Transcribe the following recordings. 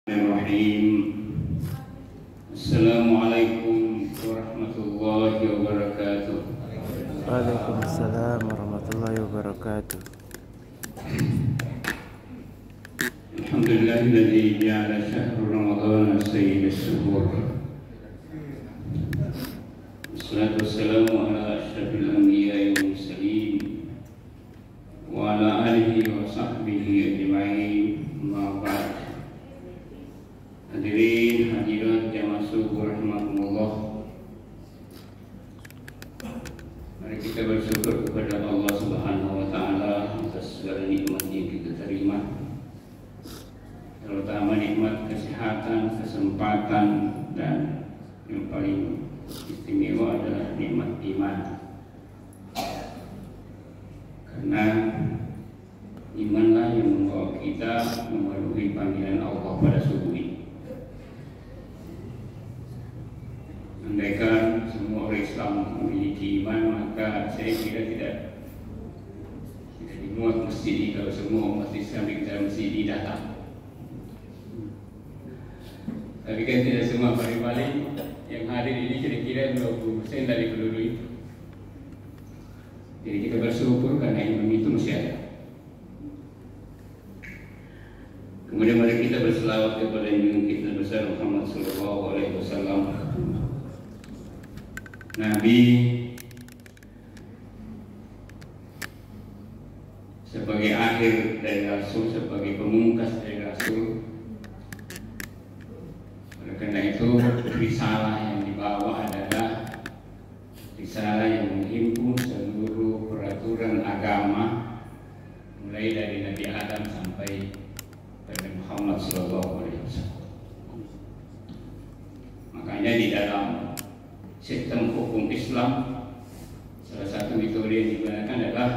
Bismillahirrahmanirrahim. Assalamualaikum warahmatullahi wabarakatuh. Waalaikumsalam warahmatullahi wabarakatuh. Alhamdulillahilladzi ja'ala syahra Ramadhan sayyidas syuhur. Wassalatu wassalamu ala asyrafil anbiya'i wal mursalin wa ala alihi wa sahbihi ajma'in. Amma ba'd. Hadirin hadirat jamaah subuh rahimakumullah. Mari kita bersyukur kepada Allah Subhanahu wa taala atas segala nikmat yang kita terima. Terutama nikmat kesehatan, kesempatan, dan yang paling istimewa adalah nikmat iman. Karena imanlah yang membawa kita memenuhi panggilan Allah pada subuh ini. Andaikan semua orang Islam memiliki iman, maka saya kira tidak dimuat masjid ini kalau semua umat Islam di dalam masjid ini datang. Tapi kan tidak semua, paling-paling yang hadir ini kira-kira 20% dari penduduk itu. Jadi kita bersyukur karena iman itu masih ada. Kemudian mari kita berselawat kepada junjungan kita besar Muhammad sallallahu alaihi wasallam, Nabi sebagai akhir dari Rasul, sebagai pemungkas dari Rasul. Oleh karena itu, risalah yang dibawa adalah risalah yang menghimpun seluruh peraturan agama, mulai dari Nabi Adam sampai pada Muhammad sallallahu alaihi wasallam. Makanya di dalam sistem hukum Islam, salah satu metode yang digunakan adalah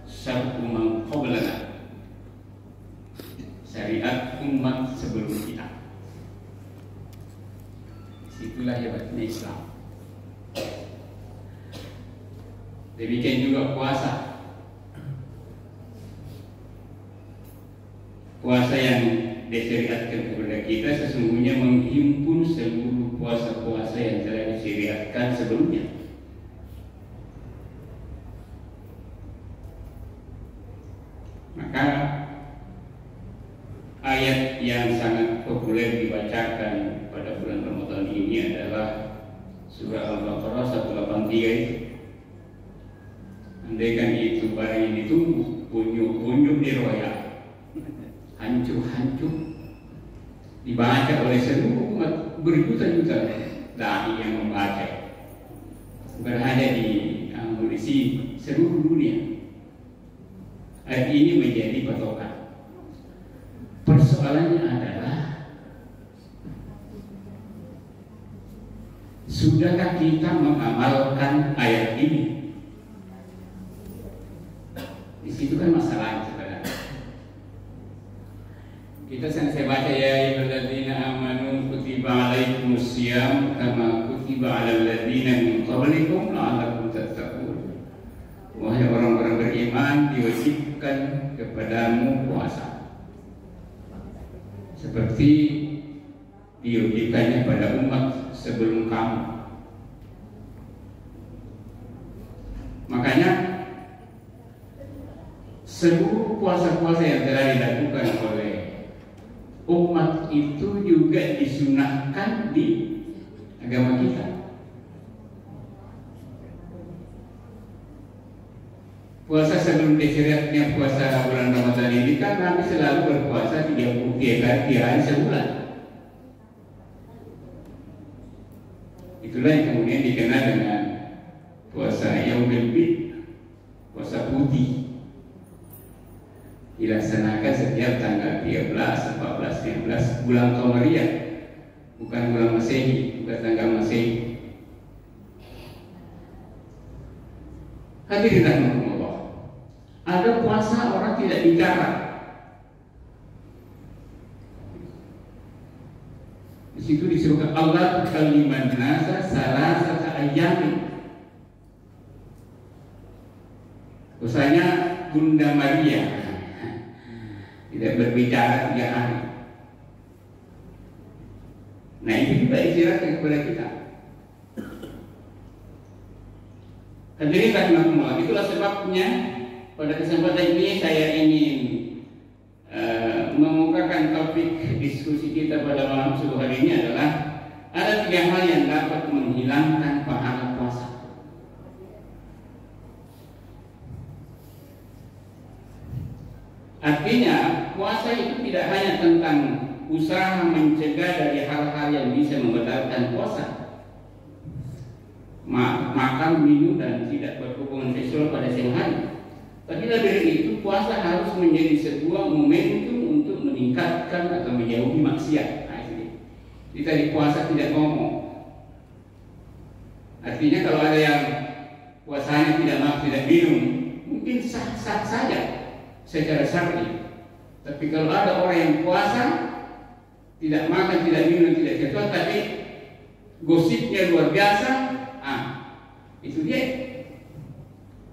syar'u man qablana, syariat umat sebelum kita. Itulah hebatnya Islam. Demikian juga puasa. Puasa yang disyariatkan kepada kita sesungguhnya menghimpun seluruh puasa-puasa yang telah disyariatkan sebelumnya. Maka ayat yang sangat populer dibacakan pada bulan Ramadan ini adalah surah Al-Baqarah 183 itu. Andaikan itu barang yang ditunggu, bunyi-bunyi diroyak, hancur-hancur, dibaca oleh seluruh umat, berjuta-juta dai yang membaca, berada di amunisi seluruh dunia. Ayat ini menjadi patokan. Persoalannya adalah, sudahkah kita mengamalkan ayat ini? Di situ kan masalahnya sebenarnya. Kita saya baca, ya ayyuhalladzina amanu kutiba alaikumusiyam kama kutiba alal ladzina min qablikum la'allakum tattaqun. Wahai orang-orang beriman, diwajibkan kepadamu puasa seperti diwajibkannya pada umat sebelum kamu. Makanya seluruh puasa-puasa yang telah dilakukan oleh umat itu juga disunahkan di agama kita. Puasa sebelum disyariatnya puasa bulan Ramadan ini kan Nabi selalu berpuasa 33 hari sebulan. Itulah yang kemudian dikenal dengan puasa Yaumul Bid, puasa putih. Dilaksanakan setiap tanggal 13, 14, 15 bulan Qamariyah, bukan bulan Masehi, bukan tanggal Masehi. Hadirin rahimakumullah, ada puasa orang tidak dijarah. Di situ disuruhkan Allah kaliman nasa salasata ayyamin. Usahanya Bunda Maria tidak berbicara 3 hari. Nah itu juga istirahatkan kepada kita. Hadirin rahimakumullah, itulah sebabnya pada kesempatan ini saya ingin mengemukakan topik diskusi kita pada malam subuh hari ini adalah ada 3 hal yang dapat menghilangkan pahala puasa. Artinya puasa itu tidak hanya tentang usaha mencegah dari hal-hal yang bisa membatalkan puasa, makan, minum, dan tidak berhubungan seksual pada siang hari. Tapi dari itu puasa harus menjadi sebuah momentum untuk meningkatkan atau menjauhi maksiat. Nah, kita di puasa tidak ngomong. Artinya kalau ada yang puasanya tidak makan, tidak minum, mungkin sah-sah saja secara syar'i. Tapi kalau ada orang yang puasa tidak makan, tidak minum, tidak seksual, tapi gosipnya luar biasa, itu dia.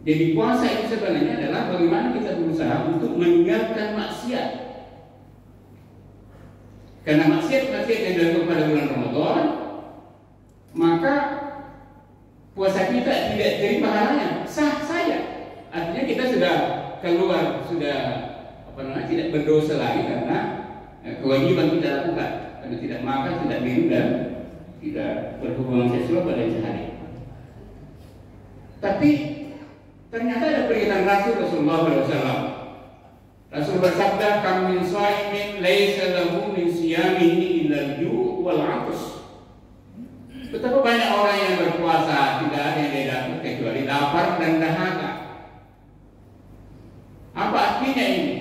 Jadi puasa itu sebenarnya adalah bagaimana kita berusaha untuk meninggalkan maksiat. Karena maksiat yang dilakukan pada bulan Ramadan, maka puasa kita tidak jadi pahalanya, sah saja. Artinya kita sudah keluar, sudah tidak berdosa lagi karena kewajiban kita lakukan. Karena tidak makan, tidak minum, dan tidak berhubungan seksual pada sehari. Tapi ternyata ada pernyataan Rasulullah SAW. Rasul bersabda, "Kam min shaimin laisa lahu min siyamihi illa al-ju' wal 'atash." Betapa banyak orang yang berpuasa tidak ada yang dia dapat kecuali lapar dan dahaga. Apa artinya ini?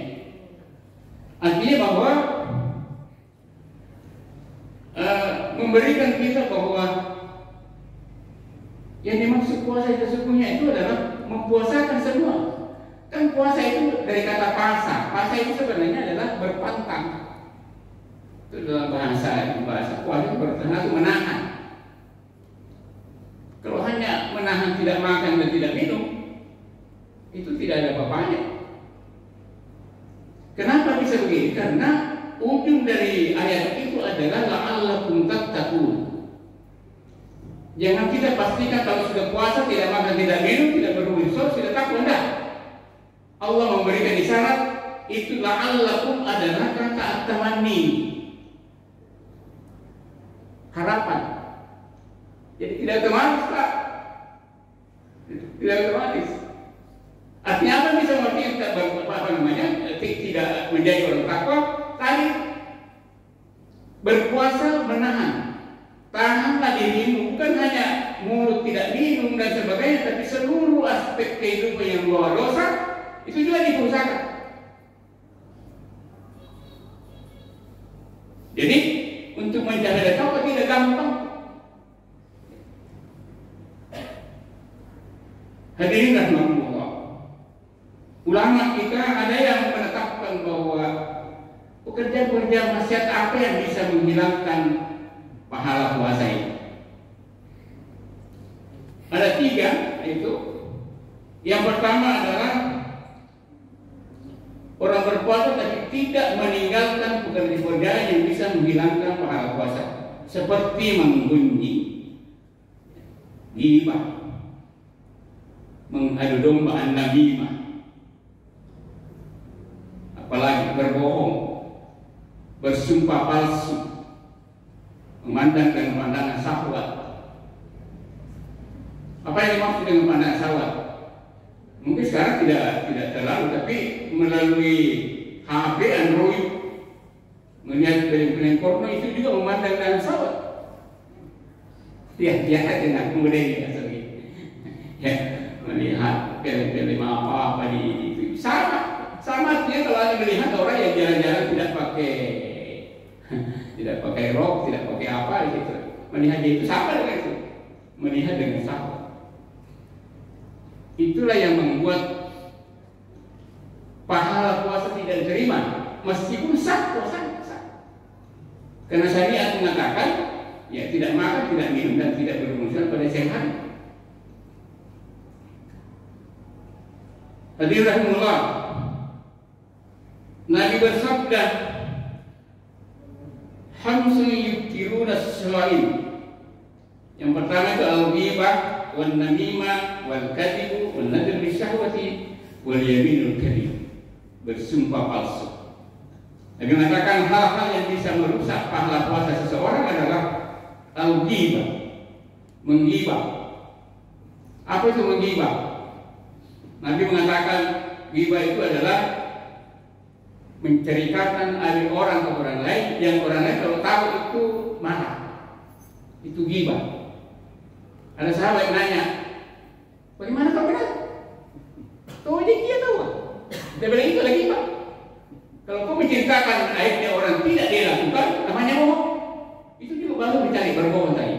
Artinya bahwa memberikan kita bahwa yang dimaksud puasa itu sesungguhnya itu adalah mempuasakan semua. Kan puasa itu dari kata pasa. Pasa itu sebenarnya adalah berpantang. Itu dalam bahasa puasa itu berpantang itu menahan. Kalau hanya menahan tidak makan dan tidak minum, itu tidak ada apa-apanya. Kenapa bisa begini? Karena ujung dari ayat itu adalah la'allakum tattaqun. Jangan kita pastikan kalau sudah puasa tidak makan, tidak minum, tidak berhubungan seksual, sudah takwa. Enggak. Allah memberikan isyarat itu la'allakum adalah kata at-tamanni, harapan. Jadi tidak otomatis, Pak. Tidak otomatis. Artinya apa bisa mengerti tidak menjadi orang takwa? Tadi berpuasa menahan. Tahanlah dirimu, bukan hanya mulut tidak minum dan sebagainya, tapi seluruh aspek kehidupan yang membawa dosa itu juga diusahakan. Jadi untuk menjaga takwa tidak gampang. Hadirin rahimakumullah, ulama kita ada yang menetapkan bahwa pekerjaan-pekerjaan maksiat apa yang bisa menghilangkan pahala puasa ini. Ada 3 itu. Yang pertama adalah orang berpuasa tapi tidak meninggalkan pekerjaan yang bisa menghilangkan pahala puasa, seperti menggunjing, ghibah, mengadu domba, an-namimah, apalagi berbohong, bersumpah palsu, memandangkan pandangan syahwat. Apa yang dimaksud dengan pandangan syahwat? Mungkin sekarang tidak terlalu, tapi melalui HP, Android, melihat film-film porno itu juga memandangkan syahwat. Ya dengan kemudian ya melihat film-film apa di itu sama artinya kalau Anda melihat orang yang jalan-jalan tidak pakai rok, tidak pakai apa gitu, melihat dia itu sama dengan itu, melihat dengan syahwat. Itulah yang membuat pahala puasa tidak diterima, meskipun sah puasa sah. Karena syariat mengatakan ya tidak makan, tidak minum, dan tidak berhubungan pada siang hari. Hadirin rahimahullah, Nabi bersabda, khamsun yukiruna as-sawaim. Yang pertama itu al-ghibah, wal namimah, wal kadhibu, wal nadhr bisyahwati, wal yaminul kadhib. Bersumpah palsu. Nabi mengatakan hal-hal yang bisa merusak pahala puasa seseorang adalah al-ghibah, menggibah. Apa itu menggibah? Nabi mengatakan ghibah itu adalah menceritakan aib orang ke orang lain, yang orang lain kalau tahu itu marah. Itu ghibah. Ada sahabat yang nanya, bagaimana kau kenal? Kau aja dia tahu. Dia bilang itu lagi ghibah. Kalau kau menceritakan aibnya orang tidak dia lakukan, namanya bohong. Itu juga baru mencari berbohong tadi.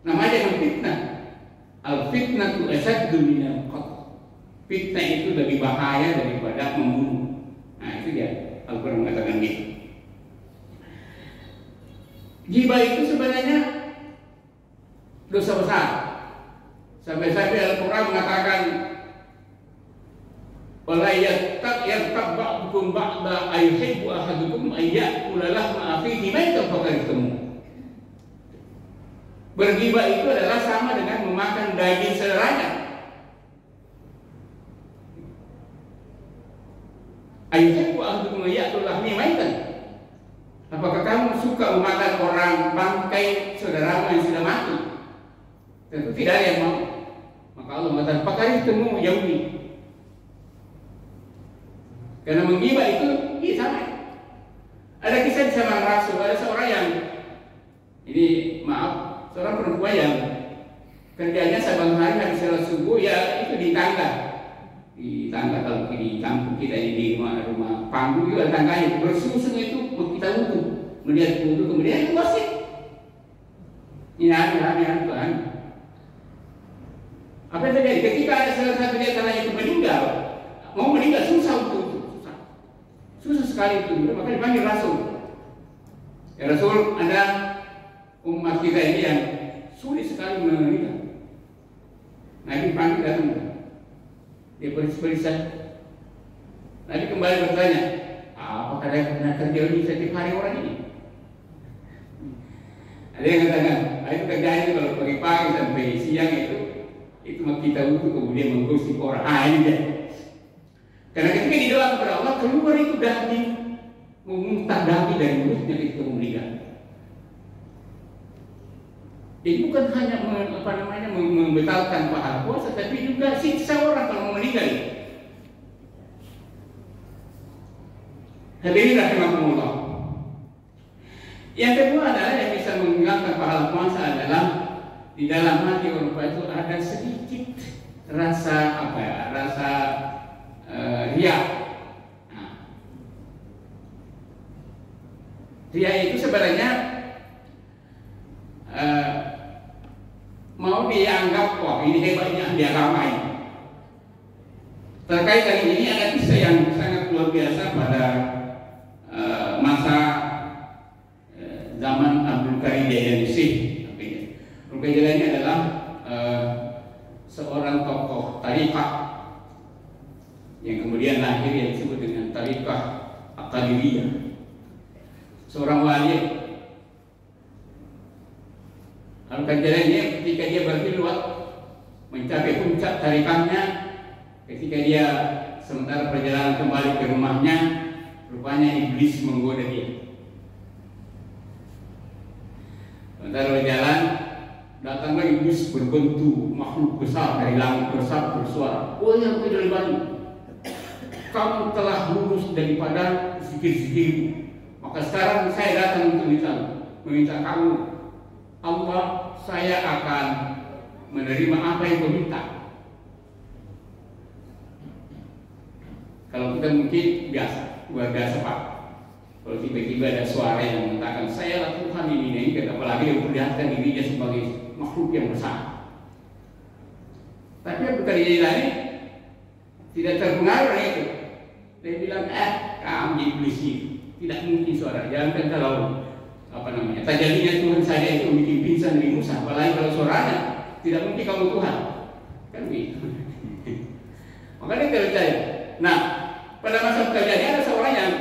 Namanya fitnah. Al-fitnah itu asyaddu minal qatl. Fitnah itu lebih bahaya daripada membunuh. Nah itu dia Al-Quran mengatakan gitu. Ghibah itu sebenarnya dosa besar. Sampai-sampai Al-Quran mengatakan wala yattaq ba'dukum ba'da ayuhibbu ahadukum ayyakula lahma akhihi maitan fakarihtumuh. Berghibah itu adalah sama dengan memakan daging saudaranya. Ayuhibbu ahadukum ayyakula lahma maitan. Apakah kamu suka memakan orang bangkai saudaramu yang sudah mati? Tentu tidak ada yang mau. Maka Allah mengatakan fakarihtumuh yaumi. Karena menggibah itu iya sama. Ada kisah di zaman Rasul, ada seorang yang ini maaf, seorang perempuan yang kerjanya saban hari habis sholat subuh ya itu di tangga kalau di kampung kita ini di rumah panggung juga tangganya bersusung itu kita wudhu, melihat wudhu kemudian itu gosip. Ini aneh Tuhan. Apa yang terjadi? Ketika ada salah satu di antara itu meninggal, mau meninggal susah untuk susah sekali itu, maka dipanggil Rasul. Ya Rasul, ada umat kita ini yang sulit sekali meninggal. Nabi panggil datang, dia periksa. Nabi kembali bertanya, apakah ada pernah terjadi setiap hari orang ini? Ada yang katakan, itu kerjanya kalau pagi-pagi sampai siang itu kita untuk kemudian menggosip orang. Ini dia. Karena ketika di doa kepada Allah keluar itu daging memuntah daging dari mulutnya ketika meninggal. Jadi bukan hanya membatalkan pahala puasa, tapi juga siksa orang kalau mau meninggal. Hadirin rahimakumullah. Yang kedua adalah yang bisa menghilangkan pahala puasa adalah di dalam hati orang itu ada sedikit rasa riya. Riya itu sebenarnya mau dianggap wah ini hebatnya di agama ini. Terkait dengan ini ada kisah yang sangat luar biasa pada masa zaman Abdul Qadir Jailani. Abdul Qadir Jailani adalah seorang tokoh tariqah yang kemudian lahir yang disebut dengan tariqah Al-Qadiriyah. Seorang wali. Al-Qadiriyah ketika dia berkhilwat mencapai puncak tariqahnya, ketika dia sementara perjalanan kembali ke rumahnya, rupanya iblis menggoda dia. Sementara berjalan, datanglah iblis berbentuk makhluk besar dari langit besar bersuara, "Wahai Al-Qadiriyah, kamu telah lulus daripada zikir-zikirmu. Maka sekarang saya datang untuk meminta kamu, Allah, saya akan menerima apa yang kau minta." Kalau kita mungkin luar biasa Pak. Kalau tiba-tiba ada suara yang mengatakan saya lah Tuhan ini, apalagi yang memperlihatkan dirinya sebagai makhluk yang besar. Tapi Abdul Qadir Jailani tidak terpengaruh itu. Dia bilang, kamu jadi iblis ini. Tidak mungkin suara. Jangan kalau tajalinya Tuhan saja itu bikin pingsan dari Musa. Apalagi kalau suaranya tidak mungkin kamu Tuhan. Kan begitu. Makanya dia percaya. Nah, pada masa terjadi ada seorang yang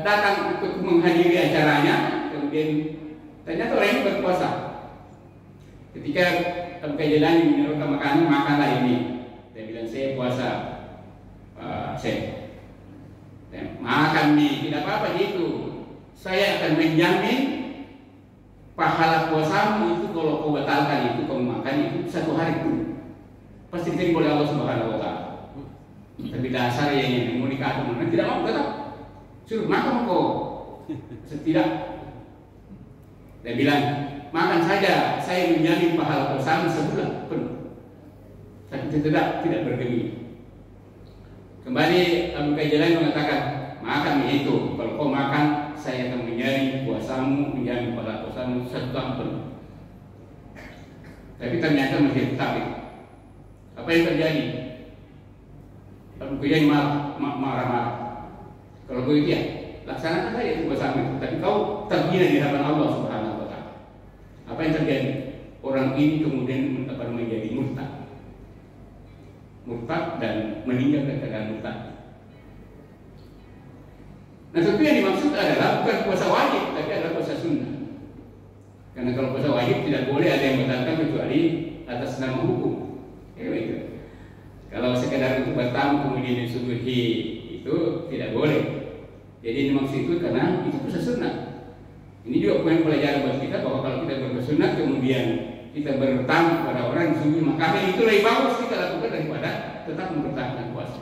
datang untuk menghadiri menghadiri acaranya, kemudian ternyata orang ini berpuasa. Ketika Abu Jailani menyerukan makanan, makanlah ini. Dia bilang, saya puasa, saya makan nih, tidak apa-apa gitu. Saya akan menjamin pahala puasamu itu kalau kau batalkan itu, kau makan itu 1 hari itu pasti diterima oleh Allah Subhanahu Wa Taala. Tapi dasar yang mau nikah atau tidak mau tetap suruh makan kok. Setidak dia bilang makan saja, saya menjamin pahala puasamu sebulan penuh. Tapi tidak bergeming. Kembali Abu Jailani mengatakan, makan itu. Kalau kau makan, saya akan menjamin puasamu, menjamin pahala puasamu 1 tahun penuh. Tapi ternyata masih tetap. Apa yang terjadi? Abu Jailani marah-marah. Kalau begitu ya, laksanakan saja itu puasamu. Tapi kau terhina di hadapan Allah Subhanahu Wa Taala. Apa yang terjadi? Orang ini kemudian menjadi murtad dan meninggal dalam keadaan murtad. Nah, tentu yang dimaksud adalah bukan puasa wajib, tapi adalah puasa sunnah. Karena kalau puasa wajib tidak boleh ada yang membatalkan kecuali atas nama hukum. Itu. Kalau sekedar untuk bertamu kemudian disuguhi itu tidak boleh. Jadi dimaksud itu karena itu puasa sunnah. Ini juga poin pelajaran buat kita bahwa kalau kita berpuasa sunnah kemudian kita bertamu kepada orang yang disuguhi makanan, itu lebih bagus kita lakukan daripada tetap mempertahankan puasa.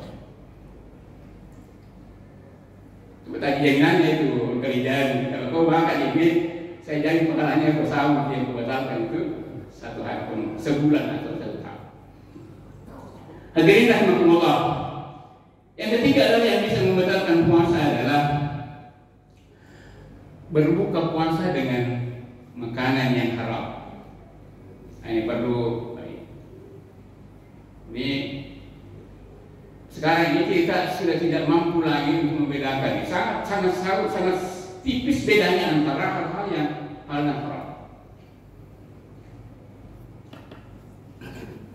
Coba tadi jaminannya itu kerjaan. Kalau kau makan ini, saya janji pahalanya puasamu yang kau batalkan itu 1 hari penuh, sebulan atau 1 tahun. Hadirin rahimakumullah. Yang ketiga adalah yang bisa membatalkan puasa adalah berbuka puasa dengan makanan yang haram. Ini perlu ini sekarang ini kita sudah tidak mampu lagi untuk membedakan. Sangat tipis bedanya antara hal-hal yang haram.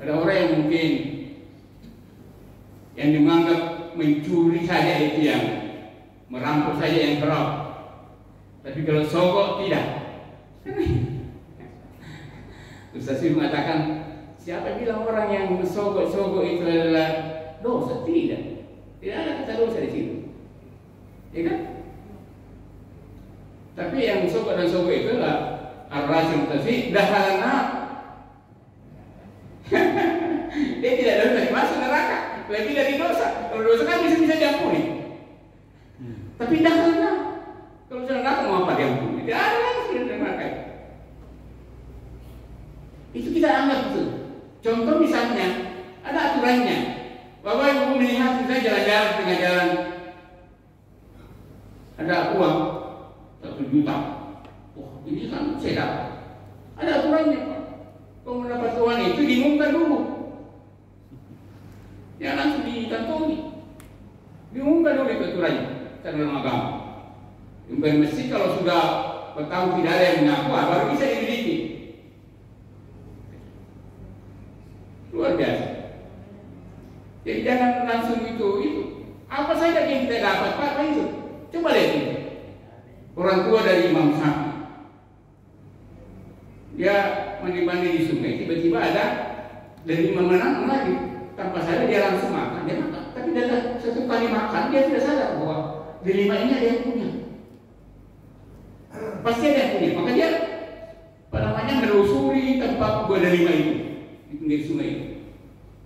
Ada orang yang mungkin yang dianggap mencuri saja itu yang merampok saja yang haram. Tapi kalau sogok tidak. Ustaz mengatakan, siapa bilang orang yang sogok itu adalah dosa? Tidak ada kata dosa di situ, ya kan? Tapi yang sogok dan sogok itu adalah ar-rajul tazi dahalana. Dia tidak dosa masuk neraka, lebih dari dosa. Kalau dosa kan bisa diampuni. Tapi dahalana, kalau sudah neraka mau apa diampuni? Tidak ada lagi sudah neraka. Itu kita anggap itu. Contoh misalnya ada aturannya. Bapak Ibu melihat kita jalan-jalan di tengah jalan, ada uang 1 juta. Wah, ini kan saya dapat. Ada aturannya, Pak. Kalau mendapat uang itu diumumkan dulu. Ya langsung dikantongi. Diumumkan dulu itu aturannya. Dalam agama. Diumumkan mesti kalau sudah bertahun tidak ada yang mengaku, baru bisa dimiliki. Luar biasa. Jadi jangan langsung itu. Apa saja yang kita dapat, Pak, apa itu? Coba lihat ini. Orang tua dari Imam Syafi'i, dia mandi-mandi di sungai, tiba-tiba ada dari menang lagi. Tanpa sadar dia langsung makan, dia makan. Tapi dalam 1 kali makan dia sudah sadar bahwa delima ini ada yang punya. Pasti ada yang punya. Maka dia menelusuri tempat buah delima itu di pinggir sungai itu.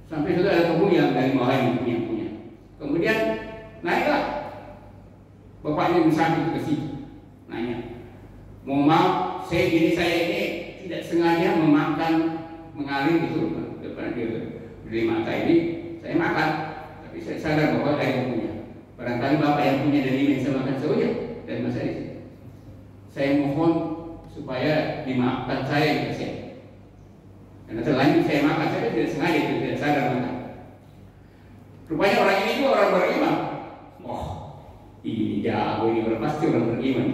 Sampai sudah ada kebun yang dari bawah yang punya. Kemudian naiklah bapaknya Musafir ke situ, nanya, mohon maaf, saya ini tidak sengaja mengalir itu depan di mata ini, saya makan, tapi saya sadar bahwa ada yang punya. Barangkali bapak yang punya dari ini saya makan saja dan masa itu. Saya mohon supaya dimaafkan saya kasihan. Karena terlanjur saya makan, saya tidak sengaja, tidak sadar makan. Rupanya orang ini juga orang beriman. Oh, ini jago, ini orang pasti orang beriman.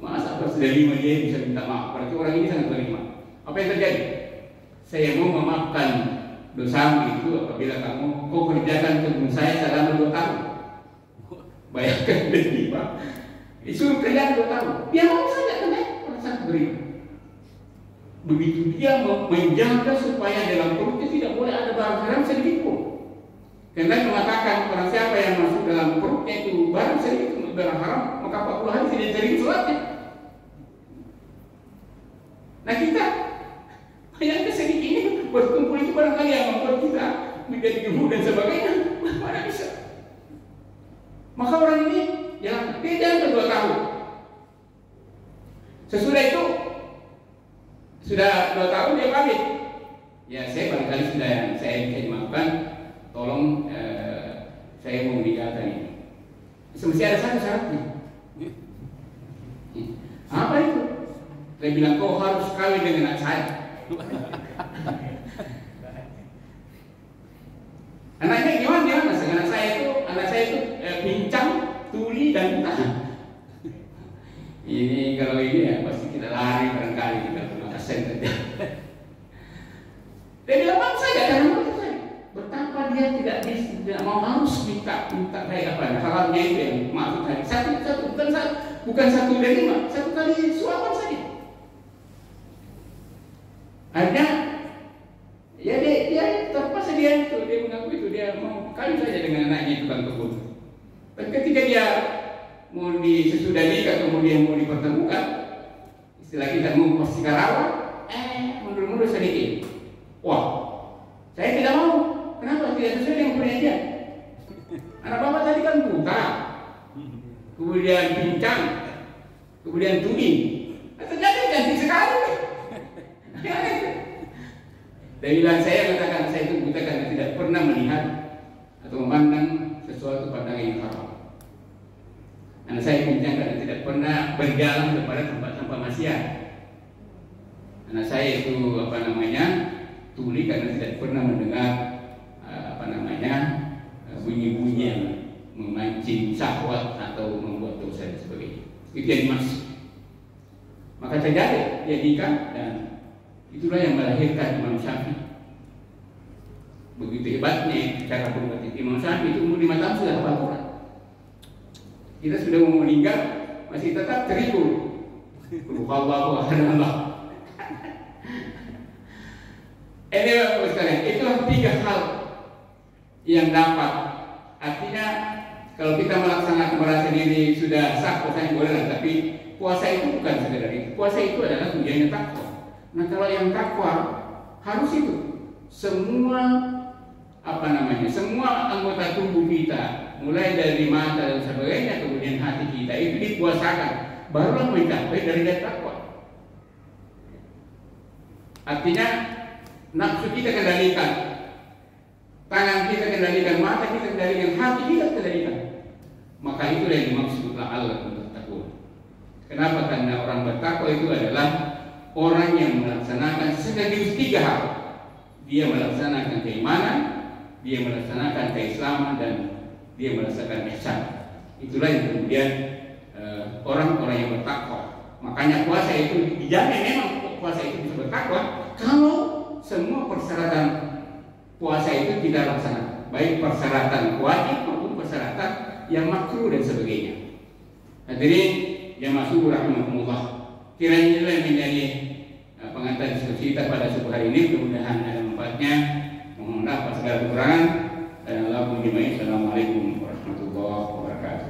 Masa pas sudah 5 dia bisa minta maaf? Berarti orang ini sangat beriman. Apa yang terjadi? Saya mau memaafkan dosamu itu apabila kau kerjakan kebun saya selama 2 tahun. Bayangkan 5. Disuruh kerja 2 tahun, dia mau saja kena pada saat beri. Begitu dia menjaga supaya dalam perutnya tidak boleh ada barang haram sedikit pun. Karena mengatakan barang siapa yang masuk dalam perutnya itu barang sedikit barang haram, maka 40 hari tidak terima sholatnya. Nah kita yang sedikit ini berkumpul itu barangkali yang membuat kita menjadi gemuk dan sebagainya. Mana bisa? Maka orang ini jangan tidak 2 tahun. Sesudah itu sudah 2 tahun dia pamit. Ya saya barangkali sudah yang saya bisa dimaafkan. Tolong saya mau meninggalkan ini. Semesti ada satu syaratnya. Apa itu? Saya bilang kau harus kawin dengan anak saya. Anaknya gimana? Anak saya itu pincang, tuli dan buta. Ini kalau ini ya pasti kita lari barangkali kita maka sen saja. Dia bilang mau saja karena mau saja. Betapa dia tidak mau harus minta kayak apa? Halalnya itu yang maksud saya satu bukan 1 dari 5, 1 kali suapan saja. Akhirnya ya dia terpaksa dia mengaku itu dia mau kawin saja dengan anaknya tukang kebun. Dan ketika dia mau sesudah nikah kemudian mau dipertemukan, istilah kita mau pastikan rawa, mundur sedikit. Wah, saya tidak mau. Kenapa? Tidak sesuai dengan perjanjian. Anak bapak tadi kan buta, kemudian pincang, kemudian tuli. Ternyata ganti sekali. Dia bilang saya katakan saya itu buta karena tidak pernah melihat atau memandang sesuatu pandangan yang haram. Anak saya pincang karena tidak pernah berjalan kepada tempat-tempat maksiat. Anak saya itu tuli karena tidak pernah mendengar bunyi-bunyi yang memancing syahwat atau membuat dosa dan sebagainya. Itu yang dimaksud. Maka terjadi dia nikah dan itulah yang melahirkan Imam Syafi'i. Begitu hebatnya cara berbuat Imam Syafi'i itu umur 5 tahun sudah hafal Quran. Kita sudah mau meninggal masih tetap terigu. Allah. Ini Bapak sekalian, itulah 3 hal yang dapat. Artinya kalau kita melaksanakan merasa diri sudah sah, puasanya boleh lah. Tapi puasa itu bukan sekedar itu. Puasa itu adalah tujuannya takwa. Nah kalau yang takwa harus itu semua semua anggota tubuh kita, mulai dari mata dan sebagainya, kemudian hati kita itu dipuasakan, barulah mencapai derajat takwa. Artinya nafsu kita kendalikan, tangan kita kendalikan, mata kita kendalikan, hati kita kendalikan. Maka itulah yang dimaksud Allah untuk takwa. Kenapa? Karena orang bertakwa itu adalah orang yang melaksanakan sekaligus 3 hal. Dia melaksanakan keimanan, dia melaksanakan keislaman, dan dia melaksanakan ihsan. Itulah yang kemudian orang-orang yang bertakwa. Makanya puasa itu dijamin, memang puasa itu bisa bertakwa kalau semua persyaratan puasa itu kita laksanakan, baik persyaratan wajib maupun persyaratan yang makruh dan sebagainya. Hadirin yang masuk rahimahumullah, kiranya inilah yang menjadi pengantar diskusi kita pada subuh hari ini. Mudah-mudahan ada manfaatnya. Mohon maaf atas segala kekurangan. Dan Allah menjadi. Assalamualaikum warahmatullahi wabarakatuh.